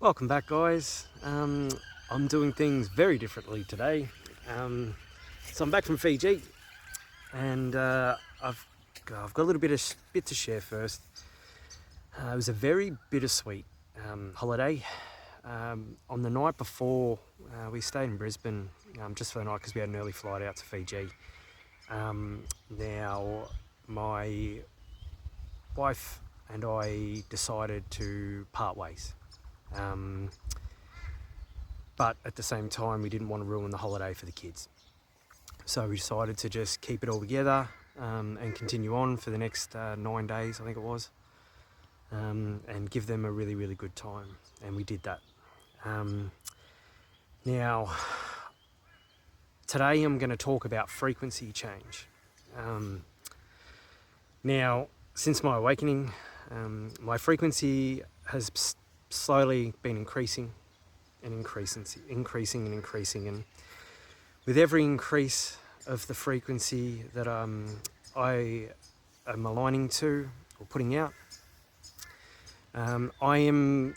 Welcome back, guys. I'm doing things very differently today. So I'm back from Fiji, and I've got a little bit to share first. It was a very bittersweet holiday. On the night before, we stayed in Brisbane just for the night because we had an early flight out to Fiji. Now, my wife and I decided to part ways. But at the same time, we didn't want to ruin the holiday for the kids. So we decided to just keep it all together and continue on for the next 9 days, I think it was, and give them a really, really good time. And we did that. Now, today I'm going to talk about frequency change. Now, since my awakening, my frequency has slowly been increasing, and with every increase of the frequency that I am aligning to or putting out, I am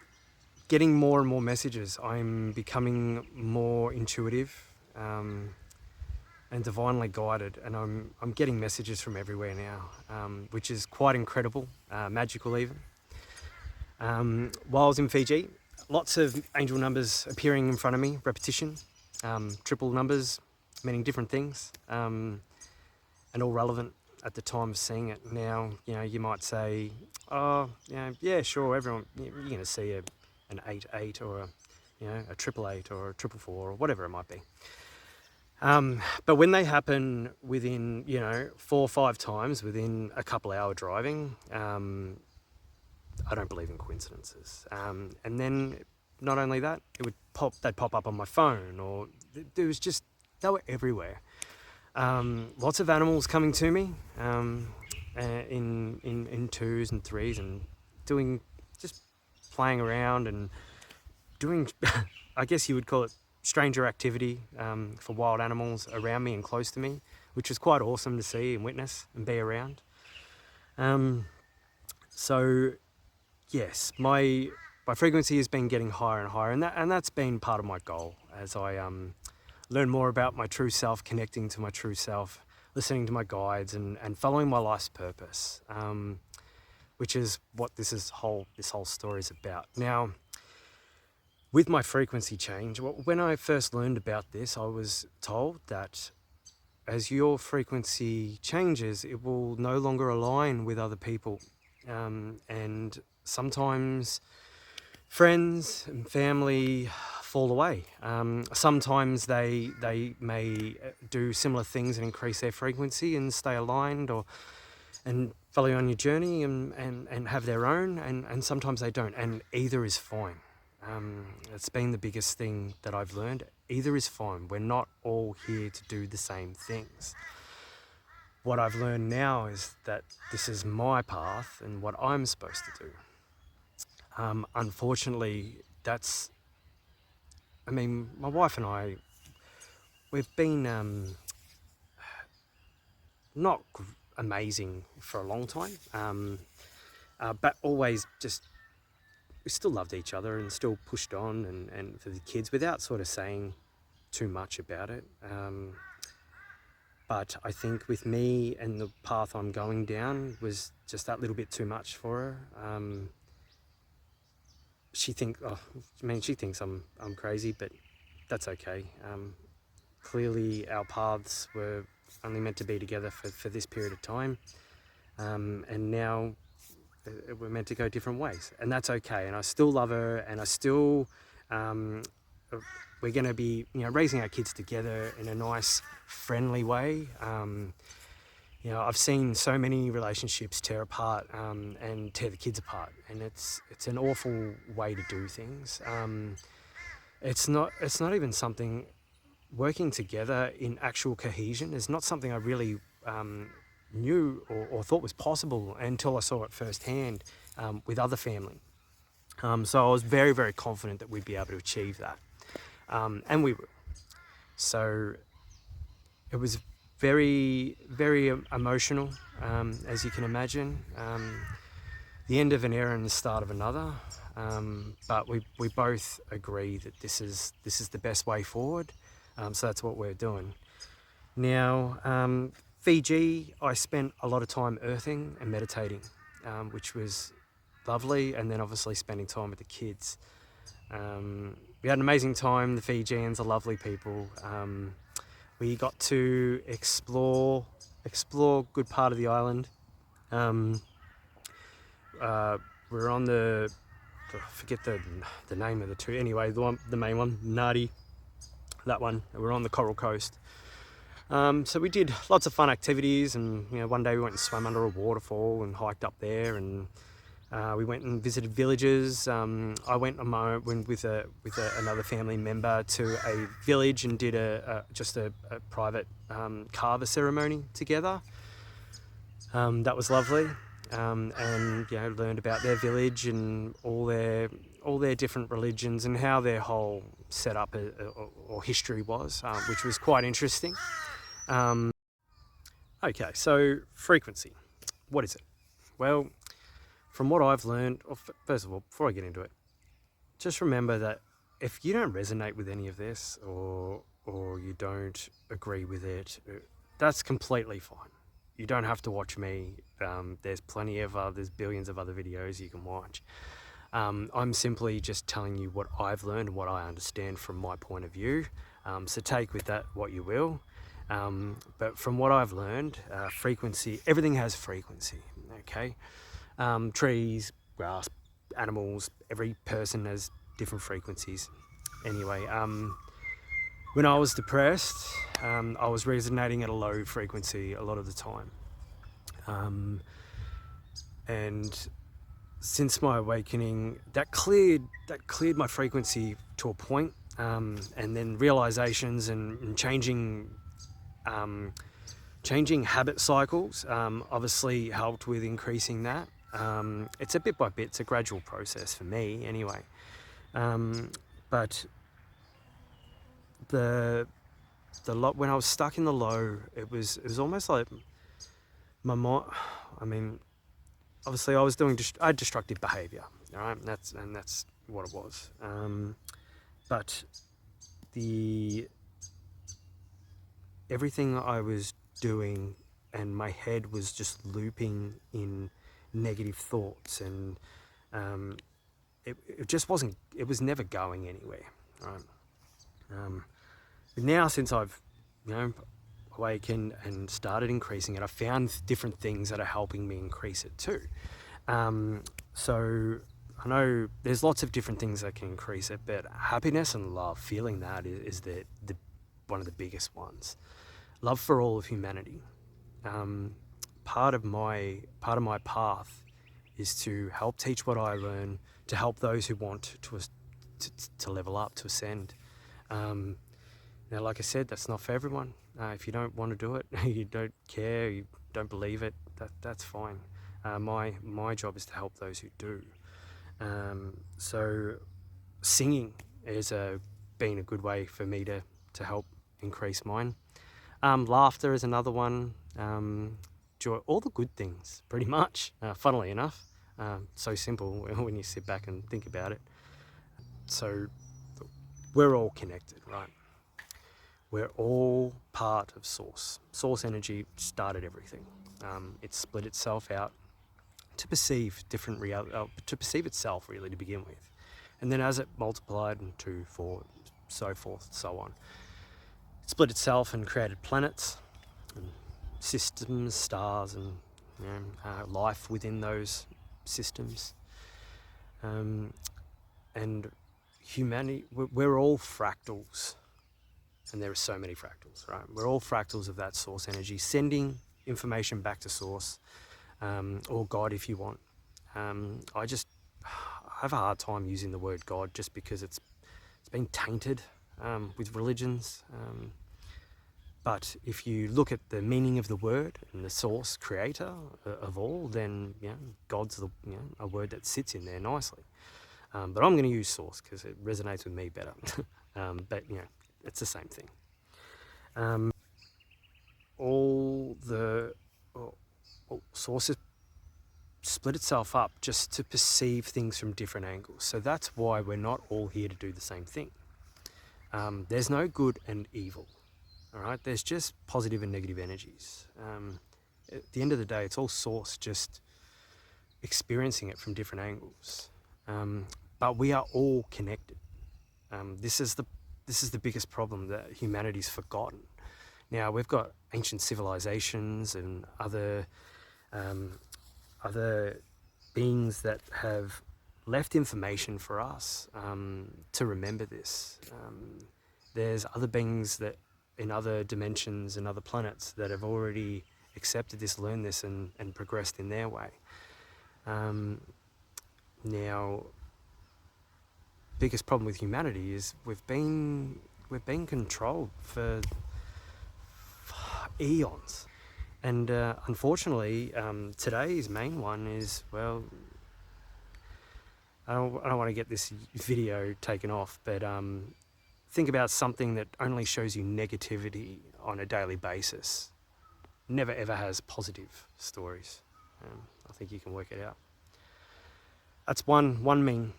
getting more and more messages. I'm becoming more intuitive and divinely guided, and I'm getting messages from everywhere now, which is quite incredible, magical even. While I was in Fiji, lots of angel numbers appearing in front of me, repetition, triple numbers meaning different things, and all relevant at the time of seeing it. Now, you might say, oh, yeah, sure, everyone, you're going to see an 8-8 or a 888 or a 444 or whatever it might be. But when they happen within, 4 or 5 times within a couple hour driving, I don't believe in coincidences. And then not only that, they'd pop up on my phone, or they were everywhere. Lots of animals coming to me in 2s and 3s and just playing around and doing, I guess you would call it stranger activity for wild animals around me and close to me, which was quite awesome to see and witness and be around. So yes, my frequency has been getting higher and higher, and that's been part of my goal as I learn more about my true self, connecting to my true self, listening to my guides, and following my life's purpose, which is what this whole story is about. Now, with my frequency change, when I first learned about this, I was told that as your frequency changes, it will no longer align with other people, and sometimes friends and family fall away. Sometimes they may do similar things and increase their frequency and stay aligned and follow you on your journey and have their own, and sometimes they don't, and either is fine. It's been the biggest thing that I've learned. Either is fine. We're not all here to do the same things. What I've learned now is that this is my path and what I'm supposed to do. Unfortunately, my wife and I, we've been not amazing for a long time, but always we still loved each other and still pushed on and for the kids without sort of saying too much about it. But I think with me and the path I'm going down was just that little bit too much for her. She thinks I'm crazy, but that's okay. Clearly our paths were only meant to be together for this period of time, and now we're meant to go different ways, and that's okay. And I still love her, and I still we're going to be raising our kids together in a nice, friendly way. I've seen so many relationships tear apart and tear the kids apart, and it's an awful way to do things. It's not even something, working together in actual cohesion is not something I really knew or thought was possible until I saw it firsthand with other family. So I was very, very confident that we'd be able to achieve that, and we will. So it was very, very emotional, as you can imagine. The end of an era and the start of another. but we both agree that this is the best way forward. So that's what we're doing. Now, Fiji, I spent a lot of time earthing and meditating, which was lovely, and then obviously spending time with the kids. We had an amazing time. The Fijians are lovely people. We got to explore a good part of the island. We were on I forget the name of the two. Anyway, the main one, Nadi, that one. We're on the Coral Coast. So we did lots of fun activities, and one day we went and swam under a waterfall and hiked up there, and we went and visited villages. I went on my own with another family member to a village and did just a private carver ceremony together. That was lovely, and learned about their village and all their different religions and how their whole setup or history was, which was quite interesting. Okay, so frequency. What is it? Well, from what I've learned, first of all, before I get into it, just remember that if you don't resonate with any of this or you don't agree with it, that's completely fine. You don't have to watch me. There's billions of other videos you can watch. I'm simply just telling you what I've learned and what I understand from my point of view. So take with that what you will. But from what I've learned, frequency, everything has frequency, okay? Trees, grass, animals, every person has different frequencies. Anyway, when I was depressed, I was resonating at a low frequency a lot of the time. And since my awakening, that cleared my frequency to a point, and then realizations and changing habit cycles obviously helped with increasing that. It's a bit by bit, it's a gradual process for me anyway. But when I was stuck in the low, it was almost like my mind. I mean, obviously I had destructive behaviour, all right, and that's what it was. But everything I was doing, and my head was just looping in negative thoughts, and it just wasn't. It was never going anywhere, right? But now, since I've awakened and started increasing it, I found different things that are helping me increase it too. So I know there's lots of different things that can increase it, but happiness and love, feeling that is the one of the biggest ones. Love for all of humanity. Part of my path is to help teach what I learn, to help those who want to level up, to ascend. Now, like I said, that's not for everyone. If you don't want to do it, you don't care, you don't believe it, that's fine. My job is to help those who do. So singing has been a good way for me to help increase mine. Laughter is another one. Joy, all the good things, pretty much, funnily enough. So simple when you sit back and think about it. So we're all connected, right? We're all part of Source. Source energy started everything. It split itself out to perceive different to perceive itself really to begin with. And then as it multiplied and 2, 4, so forth, so on, it split itself and created planets and systems, stars, and life within those systems. And humanity, we're all fractals. And there are so many fractals, right? We're all fractals of that source energy, sending information back to source, or God if you want. I have a hard time using the word God just because it's been tainted with religions. But if you look at the meaning of the word and the source creator of all, then God's a word that sits in there nicely. But I'm going to use source because it resonates with me better. But it's the same thing. All sources split itself up just to perceive things from different angles. So that's why we're not all here to do the same thing. There's no good and evil, all right? There's just positive and negative energies. At the end of the day, it's all source just experiencing it from different angles. But we are all connected. This is the biggest problem that humanity's forgotten. Now, we've got ancient civilizations and other beings that have left information for us to remember this. There's other beings that in other dimensions and other planets that have already accepted this, learned this, and progressed in their way. Now, biggest problem with humanity is we've been controlled for eons. And unfortunately, today's main one is, well, I don't want to get this video taken off, but think about something that only shows you negativity on a daily basis. Never ever has positive stories. I think you can work it out. That's one mean.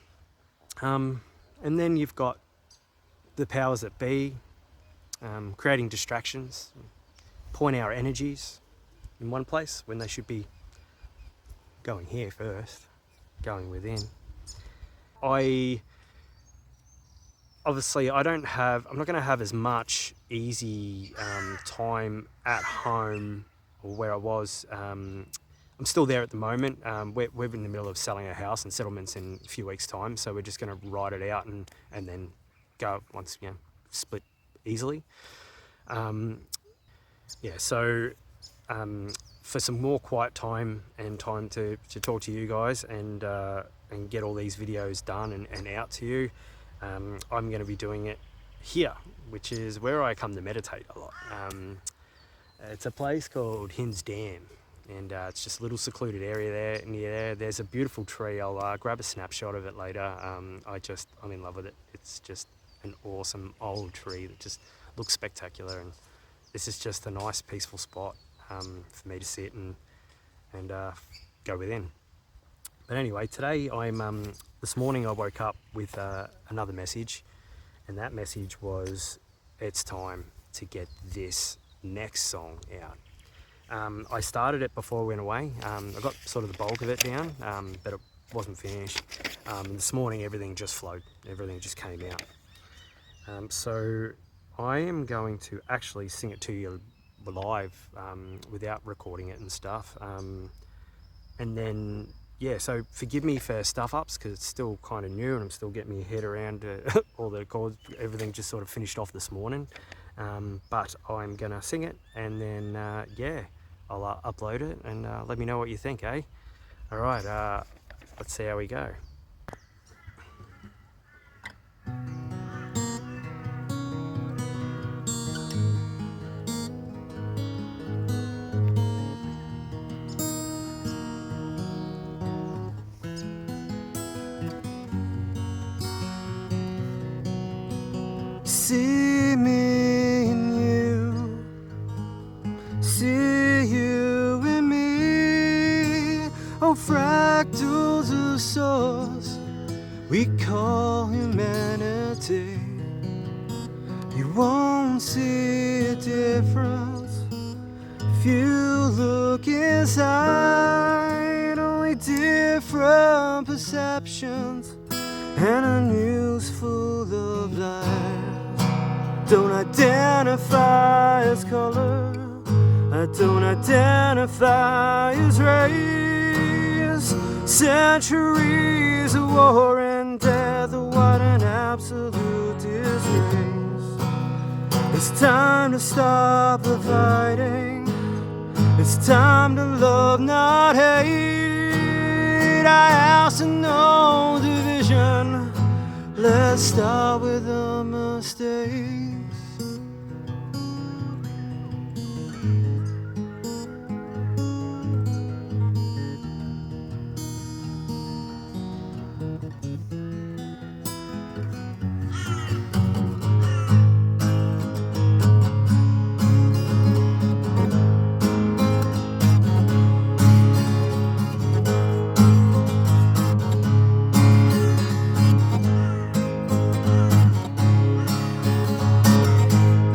And then you've got the powers that be, creating distractions, point our energies in one place when they should be going here first, going within. I'm not going to have as much easy time at home or where I was. I'm still there at the moment. We're in the middle of selling a house and settlements in a few weeks' time, so we're just going to ride it out and then go once, split easily. So for some more quiet time and time to talk to you guys and get all these videos done and out to you, I'm going to be doing it here, which is where I come to meditate a lot. It's a place called Hinds Dam, and it's just a little secluded area there near there. There's a beautiful tree. I'll grab a snapshot of it later. I'm in love with it. It's just an awesome old tree that just looks spectacular, and this is just a nice peaceful spot for me to sit and go within. But anyway, today this morning I woke up with another message, and that message was, it's time to get this next song out. I started it before I went away. I got sort of the bulk of it down, but it wasn't finished. This morning everything just flowed, everything just came out. So I am going to actually sing it to you live without recording it and stuff. And then, so forgive me for stuff ups because it's still kind of new and I'm still getting my head around all the chords. Everything just sort of finished off this morning. But I'm going to sing it and then, I'll upload it and let me know what you think, eh? All right, let's see how we go. See me in you, see you in me, oh fractals of source we call humanity. You won't see a difference if you look inside, only different perceptions and a news full of lies. Don't identify as color, I don't identify as race. Centuries of war and death, what an absolute disgrace. It's time to stop the fighting, it's time to love, not hate. I ask for no division, let's start with the mistakes.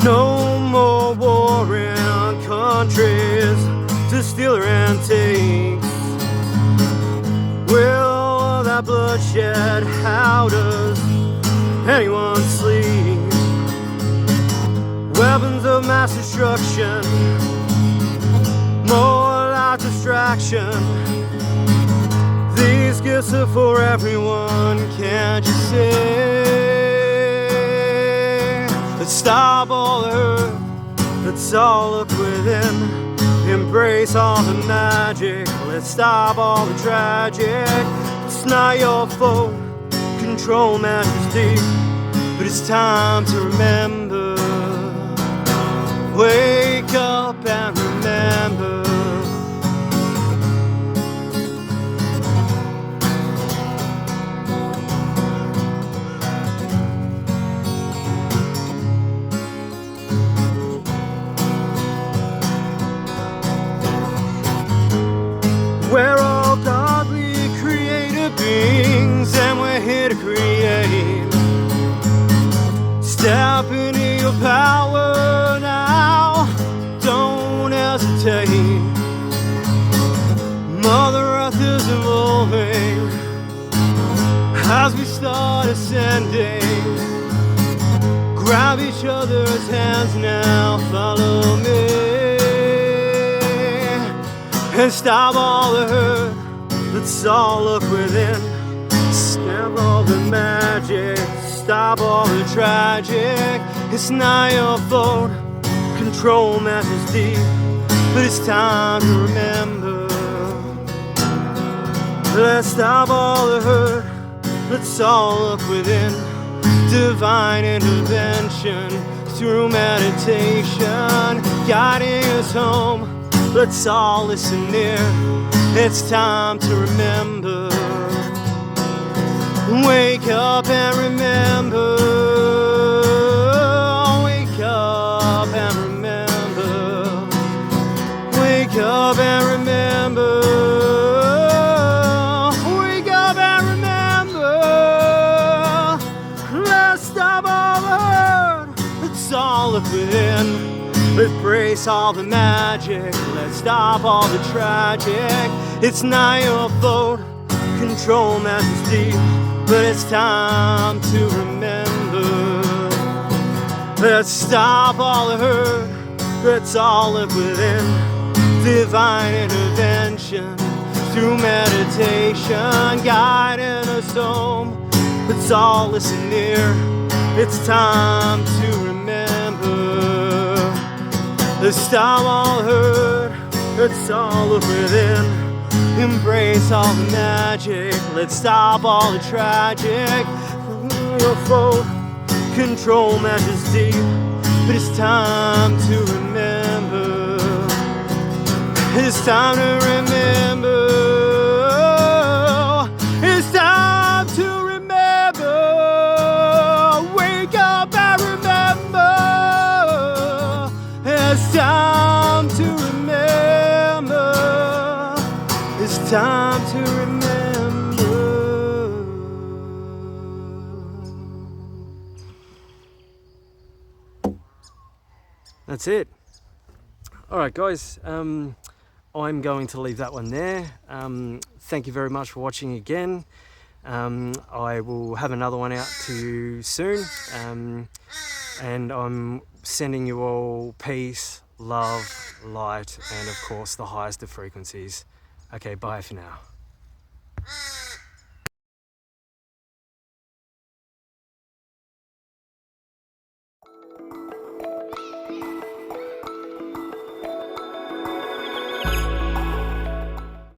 No more warring countries to steal our antiques. Will that bloodshed, how does anyone sleep? Weapons of mass destruction, more like distraction. These gifts are for everyone, can't you see? Let's stop all the hurt, let's all look within. Embrace all the magic, let's stop all the tragic. It's not your fault, control matters deep, but it's time to remember. Wake up and remember. We're all godly creative beings, and we're here to create. Step into your power now, don't hesitate. Mother Earth is evolving as we start ascending. Grab each other's hands now, follow me. And stop all the hurt, let's all look within. Snap all the magic, stop all the tragic. It's not your fault, control matters deep, but it's time to remember. Let's stop all the hurt, let's all look within. Divine intervention through meditation, guiding us home. Let's all listen near, it's time to remember. Wake up and remember. Wake up and remember. Wake up and remember. Wake up and remember. Let's stop all the hurt, let's all look within. Let's brace all the magic, let's stop all the tragic. It's not your fault, control matters deep, but it's time to remember. Let's stop all the hurt, let's all look within. Divine intervention through meditation, guiding us home. Let's all listen near, it's time to remember. Let's stop all the hurt, let's all look within. Embrace all the magic, let's stop all the tragic. Your fault, control matters deep, but it's time to remember. It's time to remember. It's time to remember. Wake up and remember. It's time to remember. It's time to remember. That's it. All right, guys. I'm going to leave that one there. Thank you very much for watching again. I will have another one out to you soon. And I'm sending you all peace, love, light, and of course the highest of frequencies. Okay, bye for now.